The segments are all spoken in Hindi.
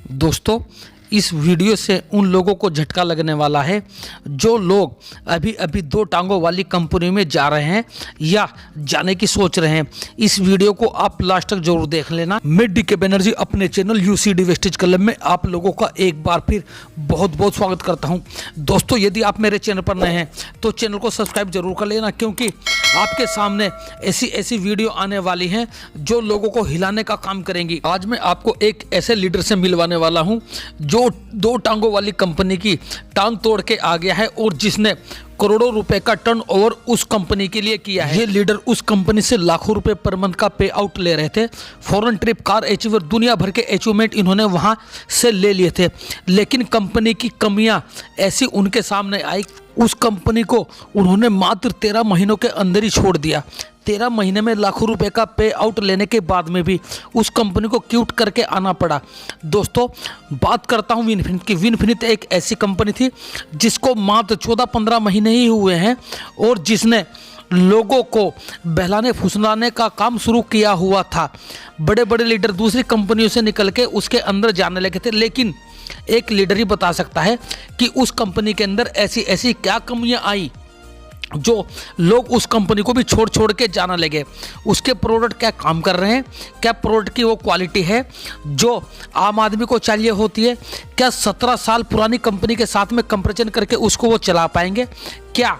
दोस्तों, इस वीडियो से उन लोगों को झटका लगने वाला है जो लोग अभी अभी दो टांगों वाली कंपनी में जा रहे हैं या जाने की सोच रहे हैं। इस वीडियो को आप लास्ट तक जरूर देख लेना। मैं डीके बनर्जी अपने चैनल यूसीडी वेस्टेज क्लब में आप लोगों का एक बार फिर बहुत बहुत स्वागत करता हूं। दोस्तों, यदि आप मेरे चैनल पर नए हैं तो चैनल को सब्सक्राइब जरूर कर लेना, क्योंकि आपके सामने ऐसी वीडियो आने वाली हैं जो लोगों को हिलाने का काम करेंगी। आज मैं आपको एक ऐसे लीडर से मिलवाने वाला हूं जो दो टांगों वाली कंपनी की टांग तोड़ के आ गया है और जिसने करोड़ों रुपए का टर्नओवर उस कंपनी के लिए किया है। ये लीडर उस कंपनी से लाखों रुपए पर मंथ का पे आउट ले रहे थे। फॉरेन ट्रिप, कार अचीवर, दुनिया भर के अचीवमेंट इन्होंने वहां से ले लिए थे, लेकिन कंपनी की कमियां ऐसी उनके सामने आई। उस कंपनी को उन्होंने मात्र 13 महीनों के अंदर ही छोड़ दिया। 13 महीने में लाखों रुपए का पे आउट लेने के बाद में भी उस कंपनी को क्यूट करके आना पड़ा। दोस्तों, बात करता हूं विनफिनिट की। विनफिनिट एक ऐसी कंपनी थी जिसको मात्र 14-15 महीने ही हुए हैं और जिसने लोगों को बहलाने फुसलाने का काम शुरू किया हुआ था। बड़े बड़े लीडर दूसरी कंपनियों से निकल के उसके अंदर जाने लगे थे, लेकिन एक लीडर ही बता सकता है कि उस कंपनी के अंदर ऐसी क्या कमियां आई जो लोग उस कंपनी को भी छोड़ के जाना लगे। उसके प्रोडक्ट क्या काम कर रहे हैं, क्या प्रोडक्ट की वो क्वालिटी है जो आम आदमी को चाहिए होती है, क्या 17 साल पुरानी कंपनी के साथ में कंपैरिजन करके उसको वो चला पाएंगे, क्या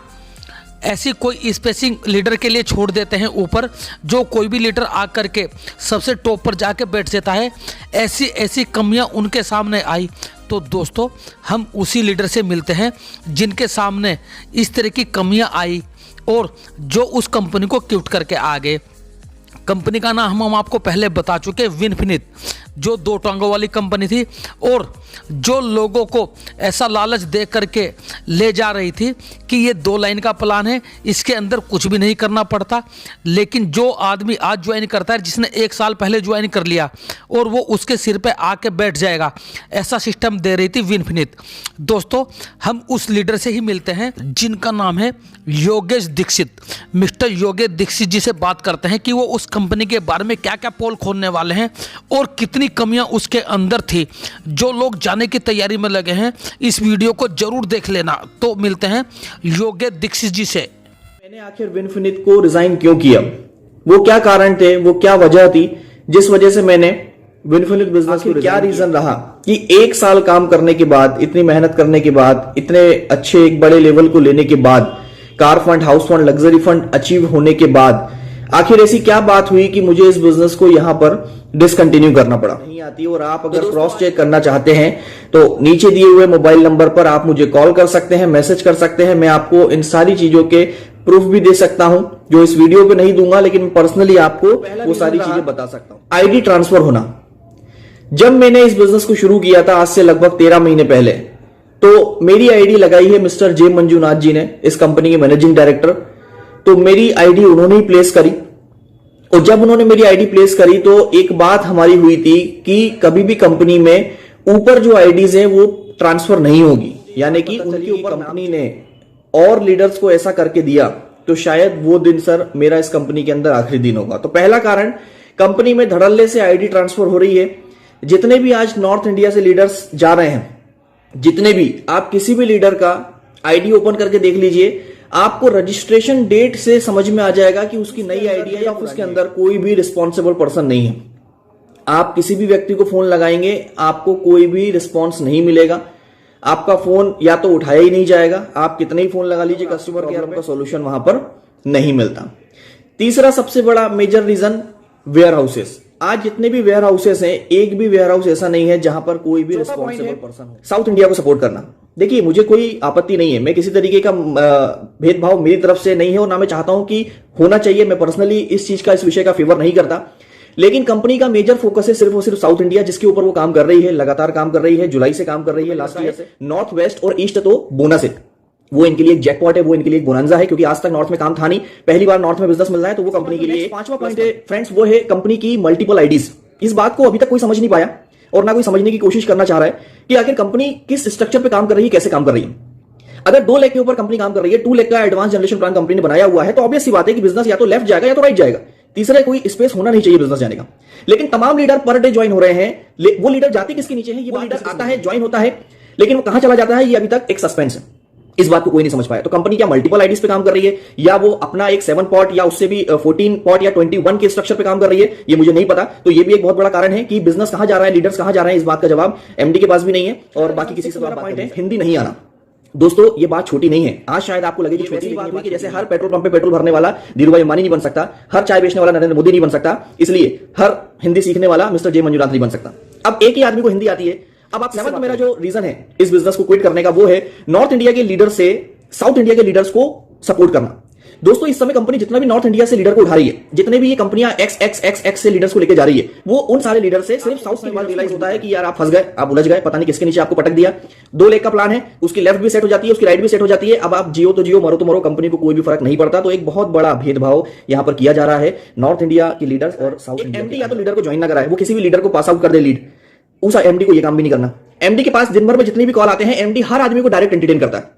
ऐसी कोई स्पेसिंग लीडर के लिए छोड़ देते हैं ऊपर जो कोई भी लीडर आकर के सबसे टॉप पर जाके बैठ जाता है। ऐसी कमियां उनके सामने आई। तो दोस्तों, हम उसी लीडर से मिलते हैं जिनके सामने इस तरह की कमियां आई और जो उस कंपनी को क्यूट करके आ गए। कंपनी का नाम हम आपको पहले बता चुके, विनफिनिट, जो दो टांगों वाली कंपनी थी और जो लोगों को ऐसा लालच दे करके ले जा रही थी कि ये 2 लाइन का प्लान है, इसके अंदर कुछ भी नहीं करना पड़ता। लेकिन जो आदमी आज ज्वाइन करता है, जिसने 1 साल पहले ज्वाइन कर लिया और वो उसके सिर पे आके बैठ जाएगा, ऐसा सिस्टम दे रही थी विनफिनिट। दोस्तों, हम उस लीडर से ही मिलते हैं जिनका नाम है योगेश दीक्षित। मिस्टर योगेश दीक्षित जी से बात करते हैं कि वो उस कंपनी के बारे में क्या क्या पोल खोलने वाले हैं और कितनी कमियां उसके अंदर थी। जो लोग जाने की तैयारी में लगे हैं, इस वीडियो को जरूर देख लेना। तो मिलते हैं योगेश दीक्षित जी से। मैंने आखिर विनफिनिट को रिजाइन क्यों किया, वो क्या कारण थे, वो क्या वजह थी जिस वजह से मैंने विनफिनिट बिजनेस को, क्या रीजन रहा कि 1 साल काम करने के बाद, इतनी मेहनत करने के बाद, इतने अच्छे एक बड़े लेवल को लेने के बाद, car fund, house fund, luxury fund achieve होने के बाद आखिर ऐसी क्या बात हुई कि मुझे इस बिजनेस को यहां पर डिसकंटिन्यू करना पड़ा। नहीं आती। और आप अगर क्रॉस चेक करना चाहते हैं तो नीचे दिए हुए मोबाइल नंबर पर आप मुझे कॉल कर सकते हैं, मैसेज कर सकते हैं। मैं आपको इन सारी चीजों के प्रूफ भी दे सकता हूं जो इस वीडियो पे नहीं दूंगा, लेकिन पर्सनली आपको वो सारी चीजें बता सकता हूं। आईडी ट्रांसफर होना, जब मैंने इस बिजनेस को शुरू किया था आज से लगभग 13 महीने पहले, तो मेरी आईडी लगाई है मिस्टर जे मंजूनाथ जी ने, इस कंपनी के मैनेजिंग डायरेक्टर। तो मेरी आईडी उन्होंने ही प्लेस करी और जब उन्होंने मेरी आईडी प्लेस करी तो एक बात हमारी हुई थी कि कभी भी कंपनी में ऊपर जो आईडीज हैं वो ट्रांसफर नहीं होगी, यानी कि उनके ऊपर कंपनी ने और लीडर्स को ऐसा करके दिया तो शायद वो दिन सर मेरा इस कंपनी के अंदर आखिरी दिन होगा। तो पहला कारण, कंपनी में धड़ल्ले से आईडी ट्रांसफर हो रही है। जितने भी आज नॉर्थ इंडिया से लीडर्स जा रहे हैं, जितने भी, आप किसी भी लीडर का आईडी ओपन करके देख लीजिए, आपको रजिस्ट्रेशन डेट से समझ में आ जाएगा कि उसकी नई आईडी है या उसके अंदर कोई भी रिस्पॉन्सिबल पर्सन नहीं है। आप किसी भी व्यक्ति को फोन लगाएंगे, आपको कोई भी रिस्पॉन्स नहीं मिलेगा। आपका फोन या तो उठाया ही नहीं जाएगा, आप कितने ही फोन लगा लीजिए, कस्टमर केयर का सॉल्यूशन वहां पर नहीं मिलता। तीसरा सबसे बड़ा मेजर रीजन, वेयर हाउसेस। आज जितने भी वेयर हाउसेस हैं, एक भी वेयर हाउस ऐसा नहीं है जहां पर कोई भी रिस्पॉन्सिबल पर्सन हो। साउथ इंडिया को सपोर्ट करना, देखिए मुझे कोई आपत्ति नहीं है, मैं किसी तरीके का भेदभाव मेरी तरफ से नहीं है और ना मैं चाहता हूं कि होना चाहिए। मैं पर्सनली इस चीज का, इस विषय का फेवर नहीं करता, लेकिन कंपनी का मेजर फोकस है सिर्फ और सिर्फ साउथ इंडिया, जिसके ऊपर वो काम कर रही है, लगातार काम कर रही है, जुलाई से काम कर रही है, लास्ट ईयर से। नॉर्थ, वेस्ट और ईस्ट तो बोनस है, वो इनके लिए एक जैकपॉट है, वो इनके लिए एक बोनांजा है, क्योंकि आज तक नॉर्थ में काम था नहीं, पहली बार नॉर्थ में बिजनेस मिल रहा है, तो वो कंपनी के लिए। 5वां पॉइंट है फ्रेंड्स, वो है कंपनी की मल्टीपल आईडीज। इस बात को अभी तक कोई समझ नहीं पाया और ना कोई समझने की कोशिश करना चाह रहा है कि आखिर कंपनी किस स्ट्रक्चर पे काम कर रही है, कैसे काम कर रही है। अगर 2 लाख के ऊपर कंपनी काम कर रही है, 2 लाख का एडवांस जनरेशन प्लान कंपनी ने बनाया हुआ है, तो ऑब्वियस सी बात है कि बिजनेस या तो लेफ्ट जाएगा या तो राइट जाएगा। तीसरा कोई स्पेस होना नहीं चाहिए बिजनेस जाने का। लेकिन तमाम लीडर पर डे ज्वाइन हो रहे हैं। वो लीडर जाति किसके नीचे है? ये वो लीडर आता है, ज्वाइन होता है, लेकिन वो कहां चला जाता है, ये अभी तक एक सस्पेंस है। इस बात को कोई नहीं समझ पाया। तो कंपनी क्या मल्टीपल आईडीज पे काम कर रही है, या वो अपना एक 7 पॉट या उससे भी 14 पॉट या 21 के स्ट्रक्चर पे काम कर रही है, ये मुझे नहीं पता। तो ये भी एक बहुत बड़ा कारण है कि बिजनेस कहां जा रहा है, लीडर्स कहां जा रहे हैं, इस बात का जवाब एमडी के पास भी नहीं है और बाकी किसी से बात है। हिंदी नहीं आना, दोस्तों ये बात छोटी नहीं है। आज शायद आपको लगेगी छोटी बात हुई कि जैसे हर पेट्रोल पंप पे पेट्रोल भरने वाला धीरूभाई अंबानी नहीं बन सकता, हर चाय बेचने वाला नरेंद्र मोदी नहीं बन सकता, इसलिए हर हिंदी सीखने वाला मिस्टर जे मंजुनाथ नहीं बन सकता। अब एक ही आदमी को हिंदी आती है। अब आप समझ, मेरा जो रीजन है इस बिजनेस को क्विट करने का वो है नॉर्थ इंडिया के लीडर से साउथ इंडिया के लीडर्स को सपोर्ट करना। दोस्तों इस समय कंपनी जितना भी नॉर्थ इंडिया से लीडर को उठा रही है, जितने भी ये कंपनियां एक्स से लीडर्स को लेकर जा रही है, वो उन सारे लीडर से सिर्फ साउथ के बाद रियलाइज होता है कि यार आप फंस गए, आप उलझ गए, पता नहीं किसके नीचे आपको पटक दिया। 2 लेग का प्लान है, उसकी लेफ्ट भी सेट हो जाती है, उसकी राइट भी सेट हो जाती है। अब आप जियो तो जियो, मरो तो मरो, कंपनी को कोई भी फर्क नहीं पड़ता। तो एक बहुत बड़ा भेदभाव यहां पर किया जा रहा है नॉर्थ इंडिया के लीडर्स और साउथ इंडिया। एमडी या तो लीडर को ज्वाइन ना कराए, वो किसी भी लीडर को पास आउट कर दे लीड, उस एमडी को यह काम भी नहीं करना। एमडी के पास दिन भर में जितनी भी कॉल आते हैं, एमडी हर आदमी को डायरेक्ट एंटरटेन करता है।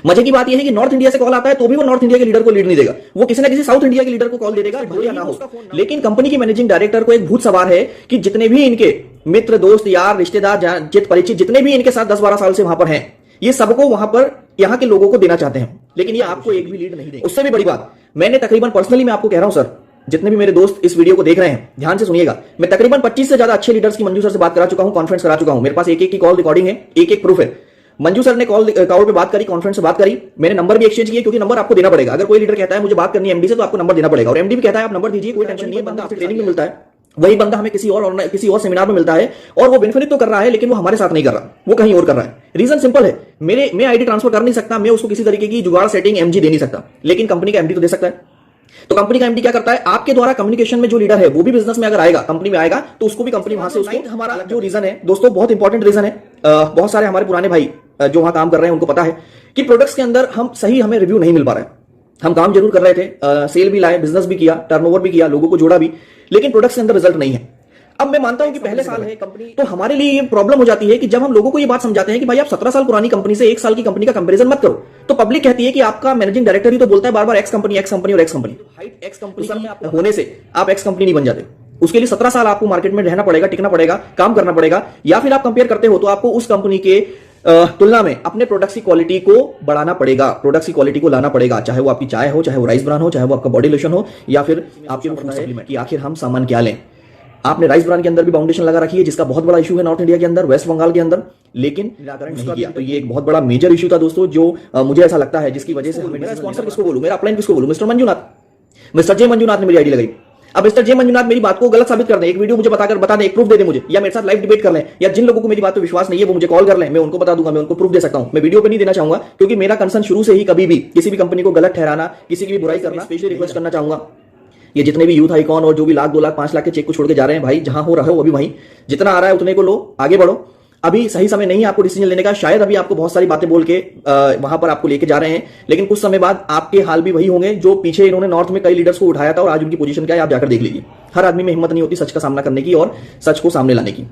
मजे की बात यह है कि नॉर्थ इंडिया से कॉल आता है तो भी वो नॉर्थ इंडिया के लीडर को लीड नहीं देगा, वो किसी ना किसी साउथ इंडिया के लीडर को कॉल दे देगा, हो या ना हो। लेकिन कंपनी की मैनेजिंग डायरेक्टर को एक भूत सवार है कि जितने भी इनके मित्र, दोस्त, यार, रिश्तेदार, जित परिचित, जितने भी इनके साथ 10-12 साल से वहां पर हैं, ये सबको वहां पर यहां के लोगों को देना चाहते हैं, लेकिन ये आपको एक भी लीड नहीं देंगे। उससे भी बड़ी बात, मैंने तकरीबन पर्सनली मैं आपको कह रहा हूं सर, जितने भी मेरे दोस्त इस वीडियो को देख रहे हैं ध्यान से सुनिएगा, मैं तकरीबन 25 से ज्यादा अच्छे लीडर्स की मंजू सर से बात करा चुका हूं, कॉन्फ्रेंस करा चुका हूं, मेरे पास एक की कॉल रिकॉर्डिंग है, एक प्रूफ है। मंजू सर ने कॉल पे बात करी, कॉन्फ्रेंस से बात करी, मैंने नंबर भी एक्सचेंज किया, क्योंकि नंबर आपको देना पड़ेगा। अगर कोई लीडर कहता है मुझे बात करनी है एमडी से, तो आपको नंबर देना पड़ेगा, और एमडी भी कहता है आप नंबर दीजिए, कोई टेंशन नहीं है, बंदा आपसे ट्रेनिंग में मिलता है, वही बंदा हमें किसी और सेमिनार में मिलता है, और वो बेनिफिट तो कर रहा है, लेकिन वो हमारे साथ नहीं कर रहा, वो कहीं और कर रहा है। रीजन सिंपल है, मैं आईडी ट्रांसफर कर नहीं सकता, मैं उसको किसी तरीके की जुगाड़ सेटिंग एमजी दे नहीं सकता, लेकिन कंपनी का एमडी तो दे सकता है। तो कंपनी का एमडी क्या करता है, आपके द्वारा कम्युनिकेशन में जो लीडर है वो भी बिजनेस में अगर आएगा, कंपनी में आएगा, तो उसको भी कंपनी वहां से उसको। हमारा जो रीजन है दोस्तों, बहुत इंपॉर्टेंट रीजन है, बहुत सारे हमारे पुराने भाई जो वहां काम कर रहे हैं उनको पता है कि प्रोडक्ट्स के अंदर हमें रिव्यू नहीं मिल पा रहा है। हम काम जरूर कर रहे थे, सेल भी लाए, बिजनेस भी किया, टर्नओवर भी किया, लोगों को जोड़ा भी, लेकिन प्रोडक्ट्स के अंदर रिजल्ट नहीं है। अब मैं मानता हूं कि पहले साल है कंपनी, तो हमारे लिए ये प्रॉब्लम हो जाती है कि जब हम लोगों को ये बात समझाते हैं कि भाई आप 17 साल पुरानी कंपनी से 1 साल की कंपनी का कंपैरिजन मत करो, तो पब्लिक कहती है कि आपका मैनेजिंग डायरेक्टर ही तो बोलता है बार बार एक्स कंपनी और एक्स कंपनी होने से आप एक्स कंपनी नहीं बन जाते। उसके लिए 17 साल आपको मार्केट में रहना पड़ेगा, टिकना पड़ेगा, काम करना पड़ेगा, या फिर आप कंपेयर करते हो तो आपको उस कंपनी के तुलना में अपने प्रोडक्ट्स की क्वालिटी को बढ़ाना पड़ेगा, प्रोडक्ट्स की क्वालिटी को लाना पड़ेगा, चाहे वो आपकी चाय हो, चाहे वो राइस ब्रान हो, चाहे वो आपका बॉडी लोशन हो, या फिर आपके फूड सप्लीमेंट, कि आखिर हम सामान क्या लें। आपने राइस ब्रान के अंदर भी फाउंडेशन लगा रखी है, जिसका बहुत बड़ा इशू है नॉर्थ इंडिया के अंदर, वेस्ट बंगाल के अंदर, लेकिन निराकरण नहीं किया। तो ये एक बहुत बड़ा मेजर इशू था दोस्तों, जो मुझे ऐसा लगता है जिसकी वजह से मेरा स्पॉन्सर किसको बोलूं, मेरा अपलाइन किसको बोलूं, mister Manjunath, mister J Manjunath ने मेरी आईडी लगाई। अब मिस्टर जे मंजुनाथ मेरी बात को गलत साबित कर दें, एक वीडियो मुझे बता दें, एक प्रूफ दे दे मुझे, या मेरे साथ लाइव डिबेट कर लें, या जिन लोगों को मेरी बात पे विश्वास नहीं है वो मुझे कॉल कर लें, मैं उनको बता दूंगा, मैं उनको प्रूफ दे सकता हूं। मैं वीडियो पे नहीं देना चाहूंगा, क्योंकि मेरा कंसर्न शुरू से ही कभी भी किसी भी कंपनी को गलत ठहराना, किसी की भी बुराई करना, स्पेशली रिक्वेस्ट करना चाहूंगा, ये जितने भी यूथ आइकॉन और जो भी 1 लाख 2 लाख 5 लाख के चेक को छोड़ के जा रहे हैं, भाई जहां हो रहे हो अभी वहीं, जितना आ रहा है उतने को लो, आगे बढ़ो। अभी सही समय नहीं है आपको डिसीजन लेने का, शायद अभी आपको बहुत सारी बातें बोल के वहां पर आपको लेके जा रहे हैं, लेकिन कुछ समय बाद आपके हाल भी वही होंगे जो पीछे इन्होंने नॉर्थ में कई लीडर्स को उठाया था, और आज उनकी पोजीशन क्या है आप जाकर देख लीजिए। हर आदमी में हिम्मत नहीं होती सच का सामना करने की और सच को सामने लाने की।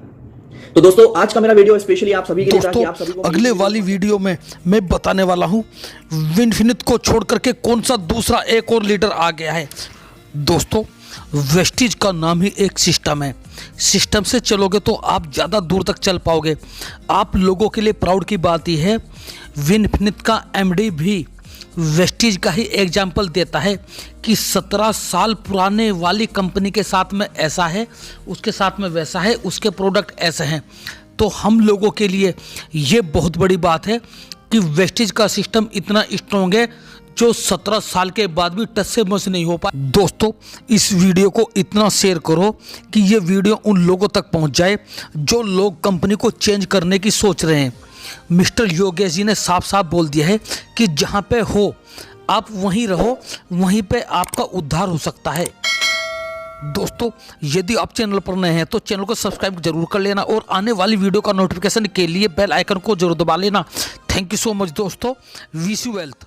तो दोस्तों आज का मेरा वीडियो स्पेशली आप सभी के लिए था कि आप सभी को अगले वाली वीडियो में मैं बताने वाला हूं विनफिनिट को छोड़ करके कौन सा दूसरा एक और लीडर आ गया है। दोस्तों वेस्टीज का नाम ही एक सिस्टम है, सिस्टम से चलोगे तो आप ज़्यादा दूर तक चल पाओगे। आप लोगों के लिए प्राउड की बात यह है, विनफिनिट का एमडी भी वेस्टीज का ही एग्जाम्पल देता है कि 17 साल पुराने वाली कंपनी के साथ में ऐसा है, उसके साथ में वैसा है, उसके प्रोडक्ट ऐसे हैं। तो हम लोगों के लिए ये बहुत बड़ी बात है कि वेस्टीज का सिस्टम इतना स्ट्रॉन्ग है जो 17 साल के बाद भी टच से मस नहीं हो पाए। दोस्तों इस वीडियो को इतना शेयर करो कि ये वीडियो उन लोगों तक पहुंच जाए जो लोग कंपनी को चेंज करने की सोच रहे हैं। मिस्टर योगेश जी ने साफ साफ बोल दिया है कि जहां पे हो आप वहीं रहो, वहीं पे आपका उद्धार हो सकता है। दोस्तों यदि आप चैनल पर नए हैं तो चैनल को सब्सक्राइब जरूर कर लेना और आने वाली वीडियो का नोटिफिकेशन के लिए बेल आइकन को जरूर दबा लेना। थैंक यू सो मच दोस्तों, विश यू वेल्थ।